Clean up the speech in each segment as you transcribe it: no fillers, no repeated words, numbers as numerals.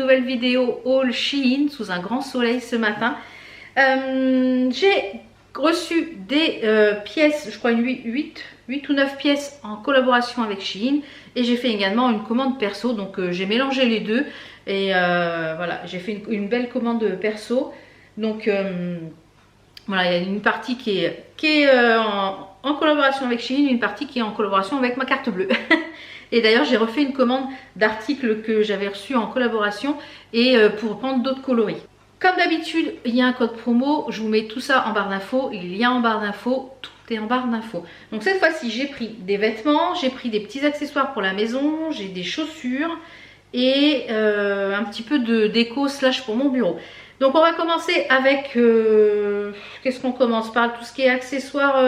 nouvelle vidéo haul Shein sous un grand soleil ce matin. J'ai reçu des pièces, je crois 8 ou 9 pièces en collaboration avec Shein. Et j'ai fait également une commande perso, donc j'ai mélangé les deux. Et voilà, j'ai fait une belle commande perso. Donc voilà, il y a une partie qui est en collaboration avec Shein, une partie qui est en collaboration avec ma carte bleue. Et d'ailleurs, j'ai refait une commande d'articles que j'avais reçus en collaboration et pour prendre d'autres coloris. Comme d'habitude, il y a un code promo. Je vous mets tout ça en barre d'infos. Il y a en barre d'infos. Tout est en barre d'infos. Donc cette fois-ci, j'ai pris des vêtements, j'ai pris des petits accessoires pour la maison, j'ai des chaussures et un petit peu de déco slash pour mon bureau. Donc on va commencer avec... qu'est-ce qu'on commence par? Tout ce qui est accessoires,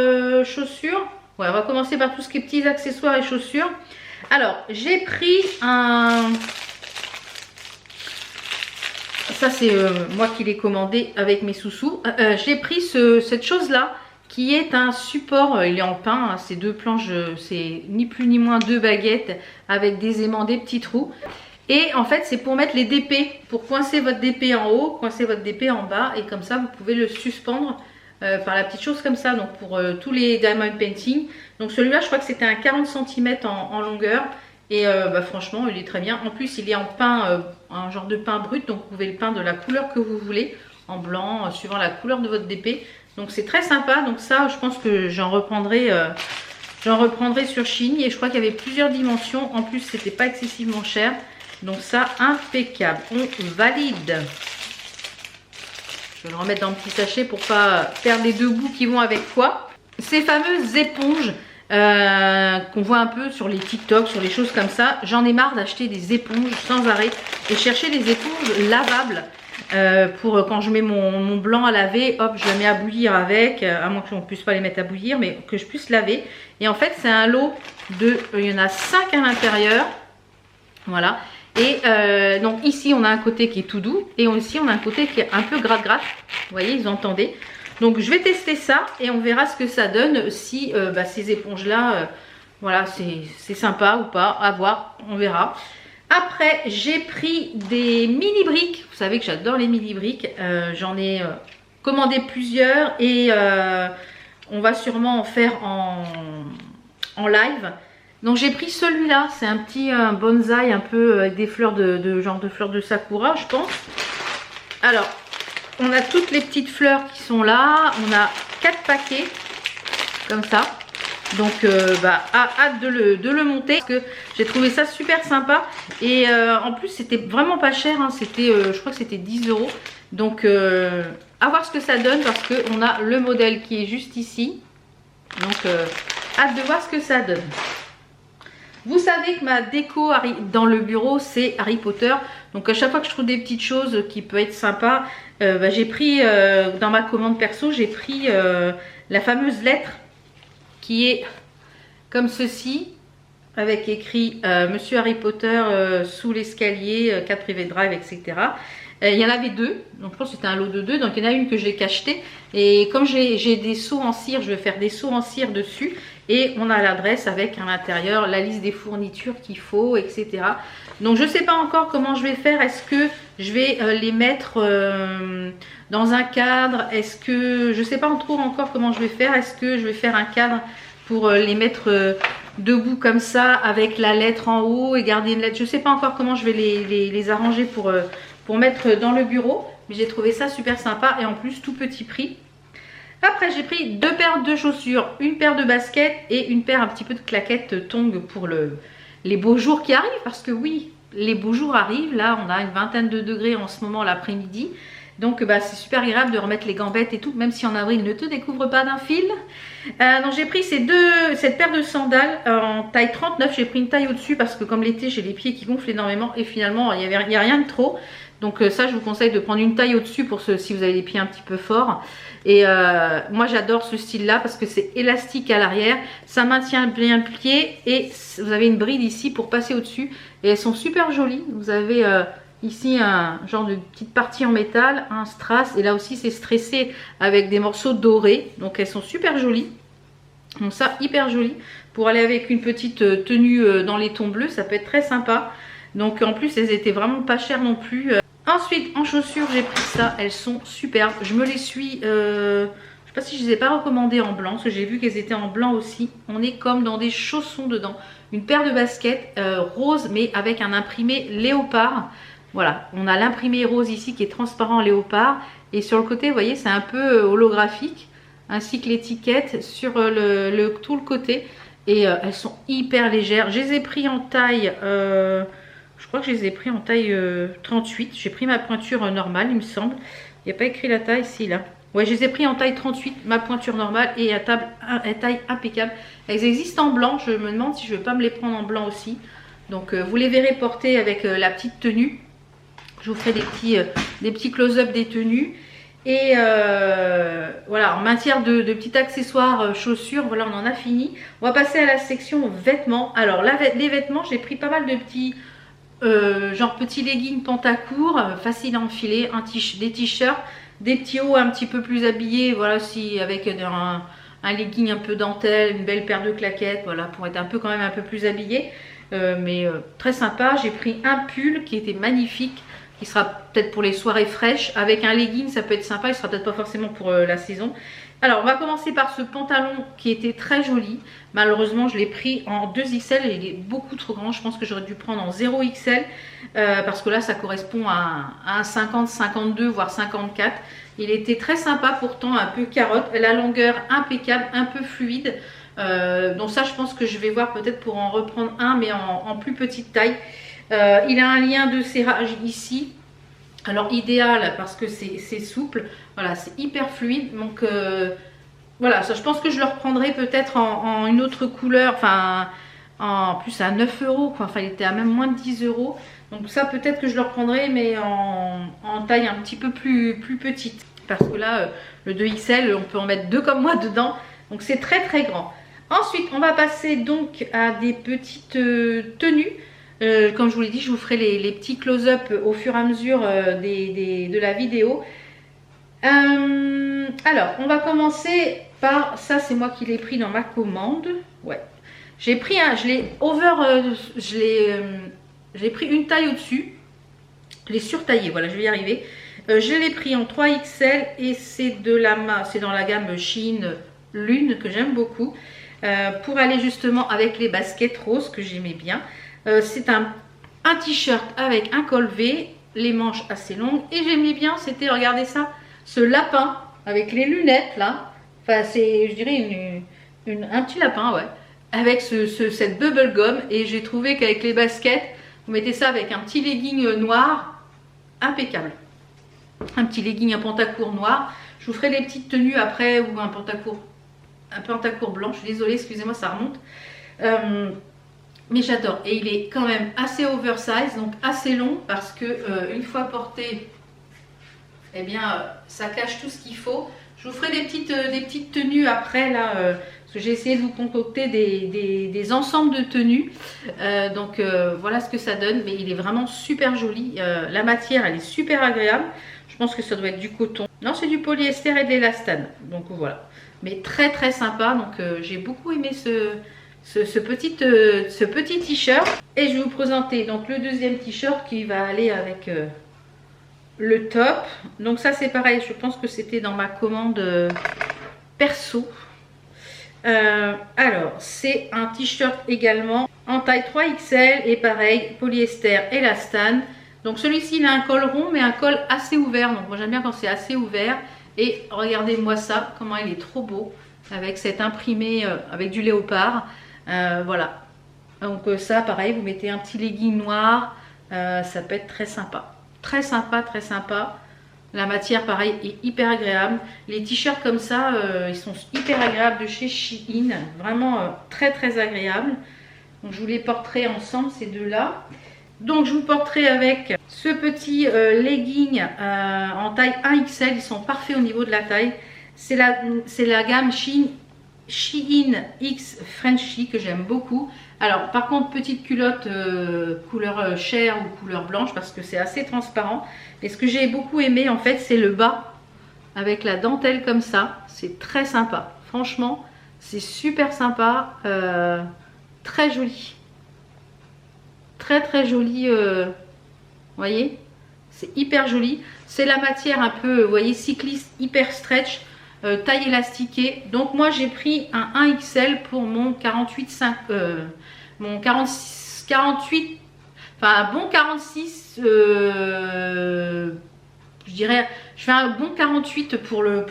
chaussures. Ouais, on va commencer par tout ce qui est petits accessoires et chaussures. Alors, j'ai pris un... Ça, c'est moi qui l'ai commandé avec mes sous-sous. J'ai pris cette chose-là qui est un support. Il est en pain, hein, c'est deux planches, c'est ni plus ni moins deux baguettes avec des aimants, des petits trous. Et en fait, c'est pour mettre les DP, pour coincer votre DP en haut, coincer votre DP en bas. Et comme ça, vous pouvez le suspendre par la petite chose comme ça. Donc pour tous les diamond painting. Donc celui-là, je crois que c'était un 40 cm en longueur. Et franchement, il est très bien. En plus, il est en pain, un genre de pain brut. Donc vous pouvez le peindre de la couleur que vous voulez. En blanc, suivant la couleur de votre DP. Donc c'est très sympa. Donc ça, je pense que j'en reprendrai sur Shein. Et je crois qu'il y avait plusieurs dimensions. En plus, c'était pas excessivement cher. Donc ça, impeccable. On valide. Je vais le remettre dans le petit sachet pour pas perdre les deux bouts qui vont avec quoi. Ces fameuses éponges qu'on voit un peu sur les TikTok, sur les choses comme ça. J'en ai marre d'acheter des éponges sans arrêt et chercher des éponges lavables pour quand je mets mon blanc à laver, hop, je la mets à bouillir avec, à moins qu'on ne puisse pas les mettre à bouillir, mais que je puisse laver. Et en fait, c'est un lot de, il y en a 5 à l'intérieur. Voilà. Et donc ici on a un côté qui est tout doux et ici on a un côté qui est un peu gratte-gratte. Vous voyez, vous entendez. Donc je vais tester ça et on verra ce que ça donne si ces éponges là, voilà, c'est sympa ou pas, à voir, on verra. Après j'ai pris des mini briques. Vous savez que j'adore les mini briques. J'en ai commandé plusieurs et on va sûrement en faire en live. Donc j'ai pris celui-là, c'est un petit bonsaï un peu avec des fleurs genre de fleurs de sakura, je pense. Alors, on a toutes les petites fleurs qui sont là, on a 4 paquets, comme ça. Donc hâte de le monter, parce que j'ai trouvé ça super sympa. Et en plus c'était vraiment pas cher, hein. C'était, je crois que c'était 10 €. Donc à voir ce que ça donne, parce qu'on a le modèle qui est juste ici. Donc hâte de voir ce que ça donne. Vous savez que ma déco dans le bureau, c'est Harry Potter. Donc à chaque fois que je trouve des petites choses qui peuvent être sympas, j'ai pris, dans ma commande perso, j'ai pris la fameuse lettre qui est comme ceci, avec écrit Monsieur Harry Potter sous l'escalier, 4 private drive, etc. Il y en avait 2, donc je pense que c'était un lot de 2, donc il y en a une que j'ai cachetée. Et comme j'ai des seaux en cire, je vais faire des seaux en cire dessus. Et on a l'adresse avec à l'intérieur la liste des fournitures qu'il faut, etc. Donc je ne sais pas encore comment je vais faire. Est-ce que je vais les mettre dans un cadre? Est-ce que je ne sais pas trop encore comment je vais faire. Est-ce que je vais faire un cadre pour les mettre debout comme ça avec la lettre en haut et garder une lettre? Je ne sais pas encore comment je vais les arranger pour mettre dans le bureau. Mais j'ai trouvé ça super sympa et en plus tout petit prix. Après j'ai pris 2 paires de chaussures, une paire de baskets et une paire un petit peu de claquettes tongs pour les beaux jours qui arrivent. Parce que oui, les beaux jours arrivent. Là on a une vingtaine de degrés en ce moment l'après-midi. Donc c'est super agréable de remettre les gambettes et tout. Même si en avril ne te découvre pas d'un fil. Donc j'ai pris cette paire de sandales en taille 39. J'ai pris une taille au-dessus parce que comme l'été j'ai les pieds qui gonflent énormément. Et finalement il n'y a rien de trop. Donc ça je vous conseille de prendre une taille au-dessus pour si vous avez les pieds un petit peu forts. Et moi j'adore ce style là parce que c'est élastique à l'arrière, ça maintient bien le pied et vous avez une bride ici pour passer au dessus et elles sont super jolies. Vous avez ici un genre de petite partie en métal, un strass et là aussi c'est stressé avec des morceaux dorés, donc elles sont super jolies. Donc ça hyper joli pour aller avec une petite tenue dans les tons bleus, ça peut être très sympa. Donc en plus elles étaient vraiment pas chères non plus. Ensuite en chaussures j'ai pris ça, elles sont superbes. Je me les suis, je sais pas si je les ai pas recommandées en blanc, parce que j'ai vu qu'elles étaient en blanc aussi. On est comme dans des chaussons dedans. Une paire de baskets rose mais avec un imprimé léopard. Voilà, on a l'imprimé rose ici qui est transparent léopard. Et sur le côté, vous voyez, c'est un peu holographique. Ainsi que l'étiquette sur tout le côté. Et elles sont hyper légères. Je les ai pris en taille, je crois que je les ai pris en taille 38. J'ai pris ma pointure normale, il me semble. Il n'y a pas écrit la taille, si là. Ouais, je les ai pris en taille 38, ma pointure normale et à taille impeccable. Elles existent en blanc, je me demande si je ne vais pas me les prendre en blanc aussi. Donc vous les verrez porter avec la petite tenue. Je vous ferai des petits close-up des tenues. Et voilà, en matière de petits accessoires, chaussures, voilà, on en a fini. On va passer à la section vêtements. Alors les vêtements, j'ai pris pas mal de petits, genre petits leggings pantacourt, faciles à enfiler, des t-shirts, des petits hauts un petit peu plus habillés, voilà, si avec un legging un peu dentelle, une belle paire de claquettes, voilà, pour être un peu quand même un peu plus habillé. Mais très sympa. J'ai pris un pull qui était magnifique, qui sera peut-être pour les soirées fraîches. Avec un legging, ça peut être sympa. Il sera peut-être pas forcément pour la saison. Alors, on va commencer par ce pantalon qui était très joli. Malheureusement, je l'ai pris en 2XL et il est beaucoup trop grand. Je pense que j'aurais dû prendre en 0XL parce que là, ça correspond à un 50, 52, voire 54. Il était très sympa pourtant, un peu carotte. La longueur impeccable, un peu fluide. Donc ça, je pense que je vais voir peut-être pour en reprendre un, mais en plus petite taille. Il a un lien de serrage ici. Alors idéal parce que c'est souple. Voilà, c'est hyper fluide. Donc voilà, ça, je pense que je le reprendrai peut-être en une autre couleur. Enfin, en plus à 9 €. Enfin, il était à même moins de 10 €. Donc ça, peut-être que je le reprendrai, mais en taille un petit peu plus petite. Parce que là, le 2XL, on peut en mettre deux comme moi dedans. Donc c'est très très grand. Ensuite, on va passer donc à des petites tenues. Comme je vous l'ai dit, je vous ferai les petits close-up au fur et à mesure de la vidéo. Alors, on va commencer par ça. C'est moi qui l'ai pris dans ma commande. Ouais, j'ai pris j'ai pris une taille au-dessus. Je l'ai surtaillé. Voilà, je vais y arriver. Je l'ai pris en 3XL et c'est dans la gamme Shein Lune que j'aime beaucoup. Pour aller justement avec les baskets roses que j'aimais bien. C'est un t-shirt avec un col V, les manches assez longues. Et j'aimais bien, c'était, regardez ça, ce lapin avec les lunettes là. Enfin, c'est, je dirais, un petit lapin, ouais. Avec cette bubble gum. Et j'ai trouvé qu'avec les baskets, vous mettez ça avec un petit legging noir, impeccable. Un petit legging, un pantacourt noir. Je vous ferai des petites tenues après, ou un pantacourt blanc. Je suis désolée, excusez-moi, ça remonte. Mais j'adore. Et il est quand même assez oversize, donc assez long, parce que une fois porté, eh bien, ça cache tout ce qu'il faut. Je vous ferai des petites tenues après, là, parce que j'ai essayé de vous concocter des ensembles de tenues. Donc voilà ce que ça donne. Mais il est vraiment super joli. La matière, elle est super agréable. Je pense que ça doit être du coton. Non, c'est du polyester et de l'élastane. Donc voilà. Mais très très sympa. Donc j'ai beaucoup aimé ce petit t-shirt. Et je vais vous présenter donc le deuxième t-shirt qui va aller avec le top. Donc ça c'est pareil, je pense que c'était dans ma commande perso. Alors c'est un t-shirt également en taille 3XL et pareil, polyester élastane. Donc celui-ci il a un col rond mais un col assez ouvert. Donc moi j'aime bien quand c'est assez ouvert. Et regardez-moi ça, comment il est trop beau. Avec cet imprimé avec du léopard. Voilà. Donc ça pareil, vous mettez un petit legging noir. Ça peut être très sympa. Très sympa, très sympa. La matière pareil est hyper agréable. Les t-shirts comme ça, ils sont hyper agréables de chez Shein. Vraiment très très agréables. Donc je vous les porterai ensemble ces deux-là. Donc je vous porterai avec ce petit legging en taille 1XL. Ils sont parfaits au niveau de la taille. C'est la gamme Shein X Frenchy que j'aime beaucoup. Alors par contre petite culotte couleur chair ou couleur blanche parce que c'est assez transparent. Et ce que j'ai beaucoup aimé en fait c'est le bas avec la dentelle comme ça. C'est très sympa. Franchement c'est super sympa. Très joli. très très joli, vous voyez, c'est hyper joli. C'est la matière un peu, vous voyez, cycliste, hyper stretch, taille élastiquée. Donc moi j'ai pris un 1XL pour mon 48,5, mon 46, 48, enfin un bon 46, je dirais, je fais un bon 48 pour le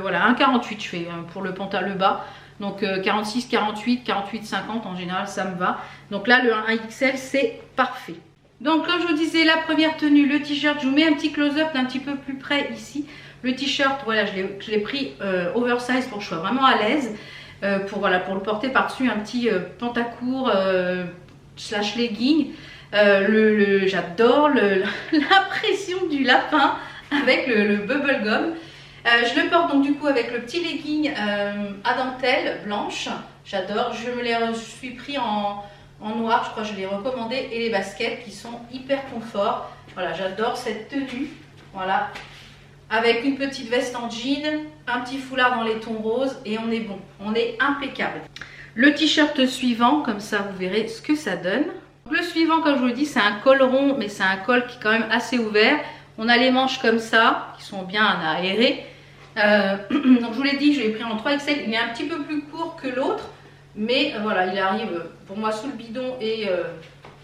voilà, un 48 je fais pour le pantalon bas. Donc 46, 48, 48, 50 en général ça me va. Donc là le 1XL c'est parfait. Donc comme je vous disais, la première tenue, le t-shirt, je vous mets un petit close-up d'un petit peu plus près ici. Le t-shirt, voilà, je l'ai pris oversize pour que je sois vraiment à l'aise. Voilà, pour le porter par-dessus un petit pantacourt slash legging. J'adore l'impression du lapin avec le bubble gum. Je le porte donc du coup avec le petit legging à dentelle blanche. J'adore, je suis pris en noir, je crois que je l'ai recommandé, et les baskets qui sont hyper confort. Voilà, j'adore cette tenue. Voilà, avec une petite veste en jean, un petit foulard dans les tons roses et on est bon, on est impeccable. Le t-shirt suivant, comme ça vous verrez ce que ça donne. Le suivant, comme je vous le dis, c'est un col rond, mais c'est un col qui est quand même assez ouvert. On a les manches comme ça, qui sont bien aérées. Donc je vous l'ai dit, je l'ai pris en 3XL. Il est un petit peu plus court que l'autre, mais voilà, il arrive pour moi sous le bidon et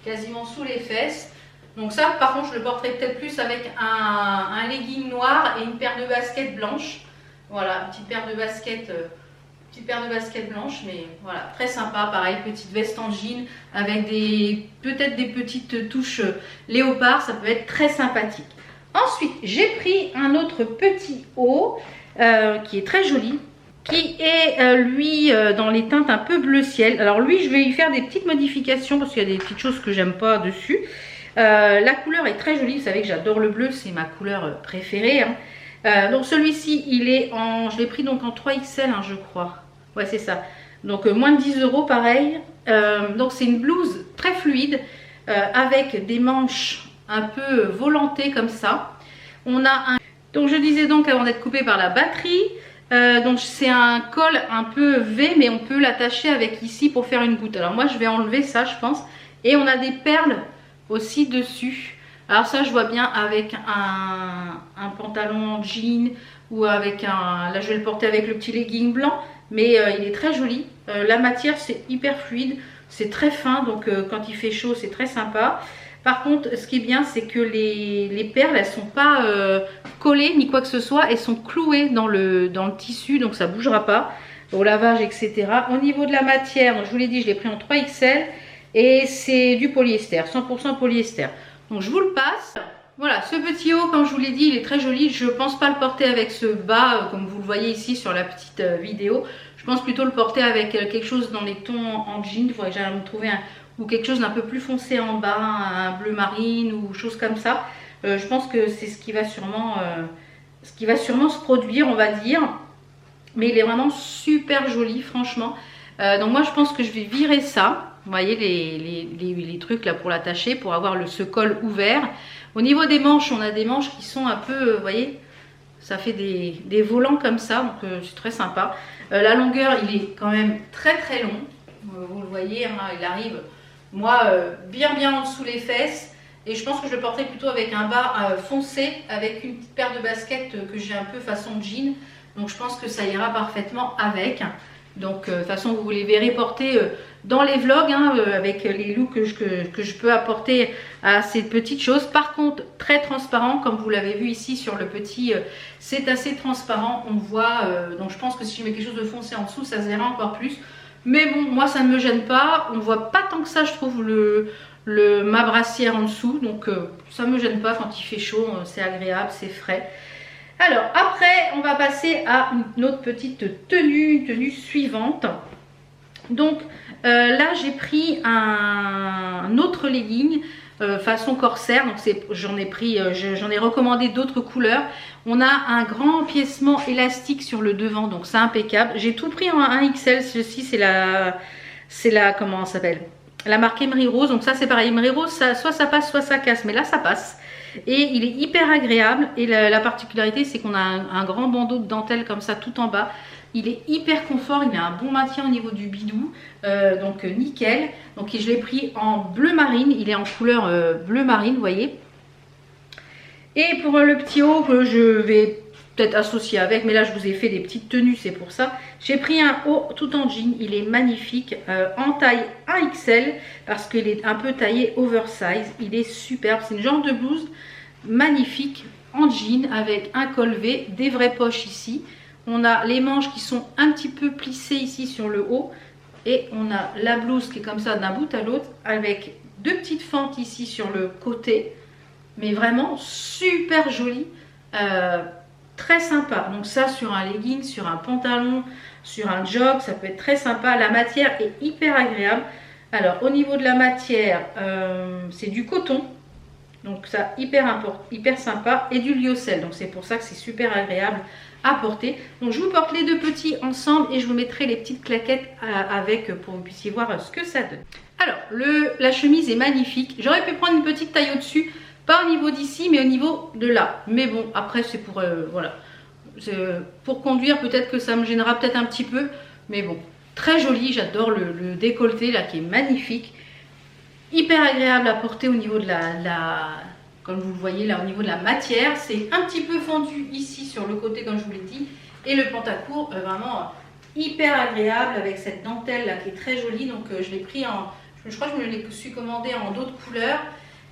quasiment sous les fesses. Donc ça, par contre, je le porterai peut-être plus avec un legging noir et une paire de baskets blanches. Voilà, une petite paire de baskets blanches, mais voilà, très sympa. Pareil, petite veste en jean avec peut-être des petites touches léopard, ça peut être très sympathique. Ensuite, j'ai pris un autre petit haut qui est très joli, qui est lui dans les teintes un peu bleu ciel. Alors lui, je vais lui faire des petites modifications parce qu'il y a des petites choses que j'aime pas dessus. La couleur est très jolie, vous savez que j'adore le bleu, c'est ma couleur préférée. Hein. Donc celui-ci, je l'ai pris donc en 3XL, hein, je crois. Ouais, c'est ça. Donc moins de 10 € pareil. Donc c'est une blouse très fluide avec des manches un peu volantées comme ça. Donc je disais donc avant d'être coupé par la batterie. Donc c'est un col un peu V, mais on peut l'attacher avec ici pour faire une goutte. Alors moi je vais enlever ça, je pense. Et on a des perles aussi dessus. Alors ça je vois bien avec un pantalon en jean ou avec là je vais le porter avec le petit legging blanc, mais il est très joli. La matière c'est hyper fluide, c'est très fin, donc quand il fait chaud c'est très sympa. Par contre ce qui est bien c'est que les perles elles sont pas collées ni quoi que ce soit, elles sont clouées dans le tissu, donc ça bougera pas au lavage, etc. Au niveau de la matière, donc je vous l'ai dit, je l'ai pris en 3XL. Et c'est du polyester, 100% polyester. Donc je vous le passe. Voilà, ce petit haut, comme je vous l'ai dit, il est très joli. Je ne pense pas le porter avec ce bas, comme vous le voyez ici sur la petite vidéo. Je pense plutôt le porter avec quelque chose dans les tons en jean. Il faudrait que j'aille me trouver ou quelque chose d'un peu plus foncé en bas, un bleu marine ou chose comme ça. Je pense que c'est ce qui va sûrement se produire, on va dire. Mais il est vraiment super joli, franchement. Donc moi, je pense que je vais virer ça. Vous voyez les trucs là pour l'attacher, pour avoir ce col ouvert. Au niveau des manches, on a des manches qui sont un peu, vous voyez, ça fait des volants comme ça, donc c'est très sympa. La longueur, il est quand même très très long. Vous le voyez, hein, il arrive, moi, bien en dessous les fesses. Et je pense que je le porterai plutôt avec un bas foncé, avec une petite paire de baskets que j'ai un peu façon jean. Donc je pense que ça ira parfaitement avec. Donc de toute façon vous les verrez porter dans les vlogs, hein, avec les looks que je peux apporter à ces petites choses. Par contre très transparent, comme vous l'avez vu ici sur le petit, c'est assez transparent, on voit, donc je pense que si je mets quelque chose de foncé en dessous ça se verra encore plus. Mais bon, moi ça ne me gêne pas, on voit pas tant que ça je trouve ma brassière en dessous, donc ça ne me gêne pas quand il fait chaud, c'est agréable, c'est frais. Alors après on va passer à une autre petite tenue suivante. Donc là j'ai pris un autre legging façon corsaire, donc j'en ai recommandé d'autres couleurs. On a un grand empiècement élastique sur le devant, donc c'est impeccable. J'ai tout pris en 1XL, ceci c'est la comment ça s'appelle, la marque Emery Rose, donc ça c'est pareil, Emery Rose, soit ça passe soit ça casse, mais là ça passe. Et il est hyper agréable et la particularité c'est qu'on a un grand bandeau de dentelle comme ça tout en bas. Il est hyper confort, il a un bon maintien au niveau du bidou, donc nickel. Donc je l'ai pris en bleu marine, il est en couleur bleu marine, vous voyez. Et pour le petit haut que je vais peut-être associer avec, mais là je vous ai fait des petites tenues, c'est pour ça. J'ai pris un haut tout en jean, il est magnifique, en taille 1XL, parce qu'il est un peu taillé oversize. Il est superbe, c'est une genre de blouse magnifique en jean avec un col V, des vraies poches ici. On a les manches qui sont un petit peu plissées ici sur le haut. Et on a la blouse qui est comme ça d'un bout à l'autre avec deux petites fentes ici sur le côté. Mais vraiment super jolie. Très sympa. Donc ça sur un legging, sur un pantalon, sur un jog, ça peut être très sympa. La matière est hyper agréable. Alors au niveau de la matière, c'est du coton. Donc ça hyper sympa. Et du lyocell. Donc c'est pour ça que c'est super agréable à porter. Donc je vous porte les deux petits ensemble et je vous mettrai les petites claquettes avec pour que vous puissiez voir ce que ça donne. Alors la chemise est magnifique. J'aurais pu prendre une petite taille au-dessus, pas au niveau d'ici mais au niveau de là. Mais bon après c'est pour voilà, pour conduire, peut-être que ça me gênera peut-être un petit peu, mais bon, très joli. J'adore le décolleté là qui est magnifique, hyper agréable à porter au niveau de comme vous le voyez là, au niveau de la matière. C'est un petit peu fendu ici sur le côté comme je vous l'ai dit. Et le pantacourt, vraiment hyper agréable avec cette dentelle là qui est très jolie. Donc je l'ai pris je crois que je me l'ai suis commandé en d'autres couleurs.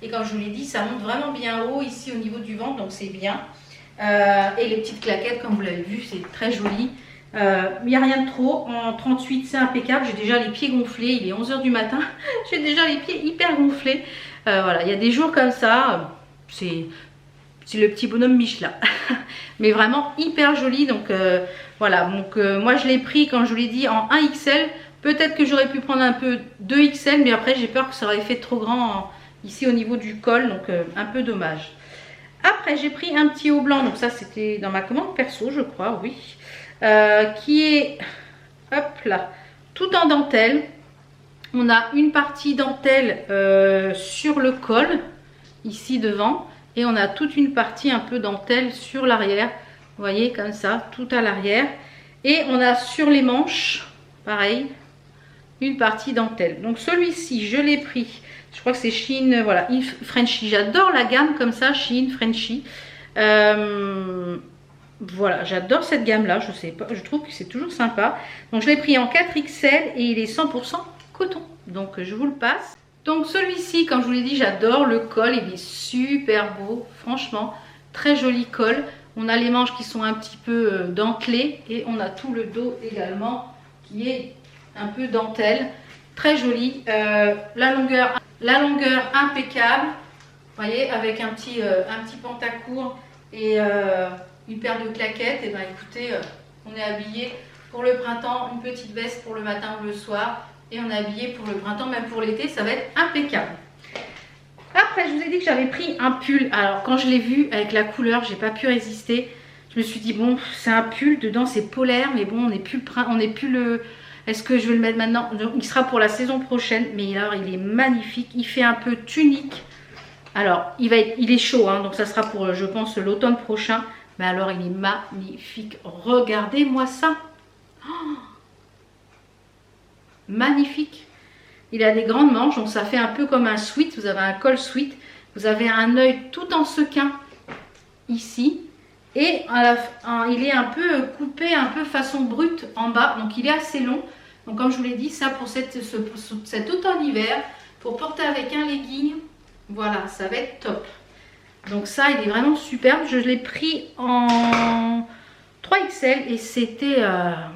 Et comme je vous l'ai dit, ça monte vraiment bien haut ici au niveau du ventre, donc c'est bien. Et les petites claquettes, comme vous l'avez vu, c'est très joli. Il n'y a rien de trop. En 38, c'est impeccable. J'ai déjà les pieds gonflés. Il est 11 h du matin. J'ai déjà les pieds hyper gonflés. Voilà, il y a des jours comme ça. C'est le petit bonhomme Michelin. Mais vraiment hyper joli. Donc voilà. Donc moi je l'ai pris, comme je vous l'ai dit, en 1XL. Peut-être que j'aurais pu prendre un peu 2XL. Mais après j'ai peur que ça aurait fait trop grand ici au niveau du col. Donc un peu dommage. Après j'ai pris un petit haut blanc. Donc ça c'était dans ma commande perso je crois. Oui. Qui est, hop là, tout en dentelle. On a une partie dentelle sur le col, ici devant. Et on a toute une partie un peu dentelle sur l'arrière. Vous voyez, comme ça, tout à l'arrière. Et on a sur les manches, pareil, une partie dentelle. Donc celui-ci, je l'ai pris. Je crois que c'est Shein, voilà, Frenchy. J'adore la gamme comme ça, Shein, Frenchy. Voilà, j'adore cette gamme là, je sais pas, je trouve que c'est toujours sympa. Donc je l'ai pris en 4XL et il est 100% coton. Donc je vous le passe. Donc celui-ci, comme je vous l'ai dit, j'adore le col, il est super beau, franchement, très joli col. On a les manches qui sont un petit peu dentelées et on a tout le dos également qui est un peu dentelle, très joli. La longueur impeccable, vous voyez, avec un petit pantacourt et une paire de claquettes. Et ben écoutez, on est habillé pour le printemps, une petite veste pour le matin ou le soir, et on est habillé pour le printemps, même pour l'été, ça va être impeccable. Après, je vous ai dit que j'avais pris un pull. Alors quand je l'ai vu avec la couleur, j'ai pas pu résister. Je me suis dit bon, c'est un pull, dedans c'est polaire, mais bon, on n'est plus le. Est-ce que je vais le mettre maintenant? Il sera pour la saison prochaine, mais alors il est magnifique. Il fait un peu tunique. Alors il est chaud, hein, donc ça sera pour, je pense, l'automne prochain. Mais alors il est magnifique. Regardez-moi ça. Oh, magnifique. Il a des grandes manches, donc ça fait un peu comme un sweat. Vous avez un col sweat. Vous avez un œil tout en sequin ici. Et il est un peu coupé, un peu façon brute en bas. Donc il est assez long. Donc comme je vous l'ai dit, ça pour cet automne-hiver, pour porter avec un legging, voilà, ça va être top. Donc ça, il est vraiment superbe. Je l'ai pris en 3XL et c'était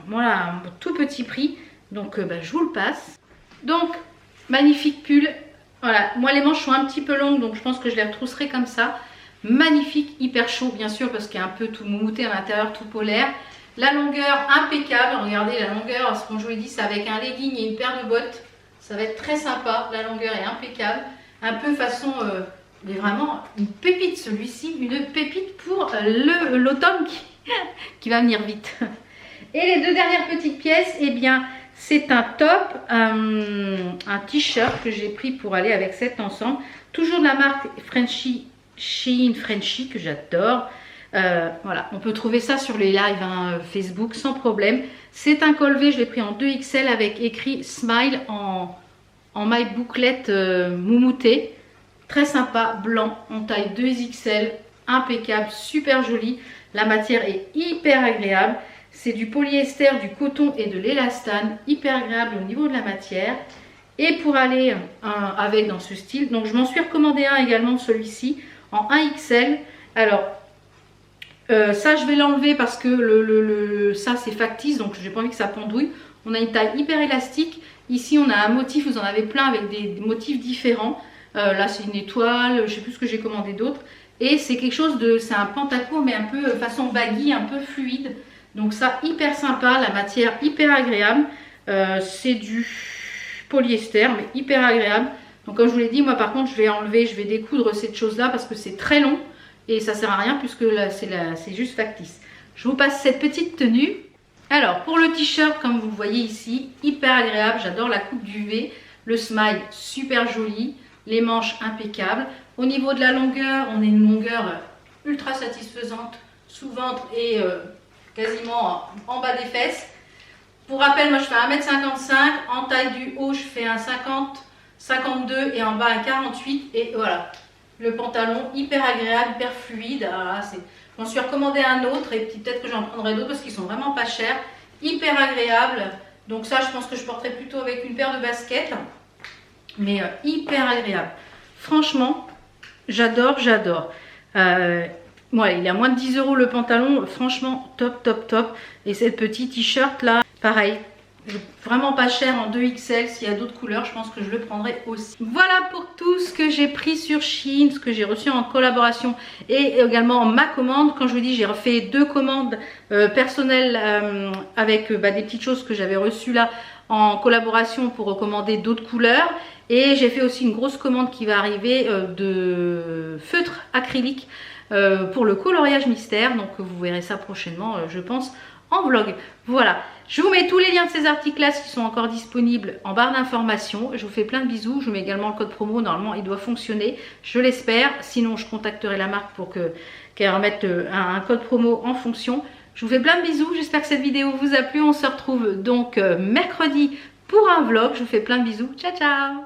voilà, un tout petit prix. Donc je vous le passe. Donc, magnifique pull. Voilà, moi les manches sont un petit peu longues, donc je pense que je les retrousserai comme ça. Magnifique, hyper chaud bien sûr, parce qu'il y a un peu tout moumoute à l'intérieur, tout polaire. La longueur impeccable. Regardez la longueur, comme je vous l'ai dit, c'est avec un legging et une paire de bottes. Ça va être très sympa. La longueur est impeccable. Un peu façon... mais vraiment une pépite celui-ci, une pépite pour l'automne qui va venir vite. Et les deux dernières petites pièces, eh bien c'est un top, un t-shirt que j'ai pris pour aller avec cet ensemble. Toujours de la marque Frenchy, Shein Frenchy, que j'adore. Voilà, on peut trouver ça sur les lives Facebook sans problème. C'est un col V, je l'ai pris en 2XL avec écrit Smile en maille bouclette moumoutée. Très sympa, blanc, en taille 2XL, impeccable, super joli. La matière est hyper agréable. C'est du polyester, du coton et de l'élastane, hyper agréable au niveau de la matière. Et pour aller avec dans ce style, donc je m'en suis recommandé un également, celui-ci, en 1XL. Alors, ça je vais l'enlever parce que ça c'est factice, donc j'ai pas envie que ça pendouille. On a une taille hyper élastique. Ici on a un motif, vous en avez plein avec des motifs différents. Là c'est une étoile, je sais plus ce que j'ai commandé d'autre. Et c'est quelque chose de, c'est un pantacourt mais un peu façon baggy, un peu fluide. Donc ça hyper sympa, la matière hyper agréable. C'est du polyester mais hyper agréable. Donc comme je vous l'ai dit, moi par contre je vais enlever, je vais découdre cette chose là parce que c'est très long. Et ça sert à rien puisque là c'est juste factice. Je vous passe cette petite tenue. Alors pour le t-shirt, comme vous le voyez ici, hyper agréable. J'adore la coupe du V. Le smile super joli. Les manches impeccables. Au niveau de la longueur, on a une longueur ultra satisfaisante sous ventre et quasiment en bas des fesses. Pour rappel, moi je fais 1m55. En taille du haut, je fais un 50, 52 et en bas un 48. Et voilà. Le pantalon hyper agréable, hyper fluide. J'en suis recommandé un autre et peut-être que j'en prendrai d'autres parce qu'ils sont vraiment pas chers. Hyper agréable. Donc ça, je pense que je porterai plutôt avec une paire de baskets. Mais hyper agréable. Franchement, j'adore, j'adore. Voilà, il est à moins de 10 € le pantalon. Franchement, top, top, top. Et cette petite t-shirt là, pareil. Vraiment pas cher en 2XL. S'il y a d'autres couleurs, je pense que je le prendrai aussi. Voilà pour tout ce que j'ai pris sur Shein, ce que j'ai reçu en collaboration et également ma commande. Quand je vous dis, j'ai refait 2 commandes personnelles avec des petites choses que j'avais reçues là en collaboration pour recommander d'autres couleurs. Et j'ai fait aussi une grosse commande qui va arriver de feutre acrylique pour le coloriage mystère. Donc vous verrez ça prochainement, je pense, en vlog. Voilà, je vous mets tous les liens de ces articles-là qui sont encore disponibles en barre d'informations. Je vous fais plein de bisous. Je vous mets également le code promo. Normalement, il doit fonctionner. Je l'espère. Sinon, je contacterai la marque pour qu'elle remette un code promo en fonction. Je vous fais plein de bisous. J'espère que cette vidéo vous a plu. On se retrouve donc mercredi pour un vlog. Je vous fais plein de bisous. Ciao, ciao!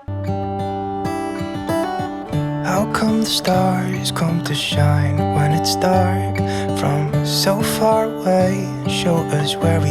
How come the stars come to shine when it's dark from so far away? Show us where we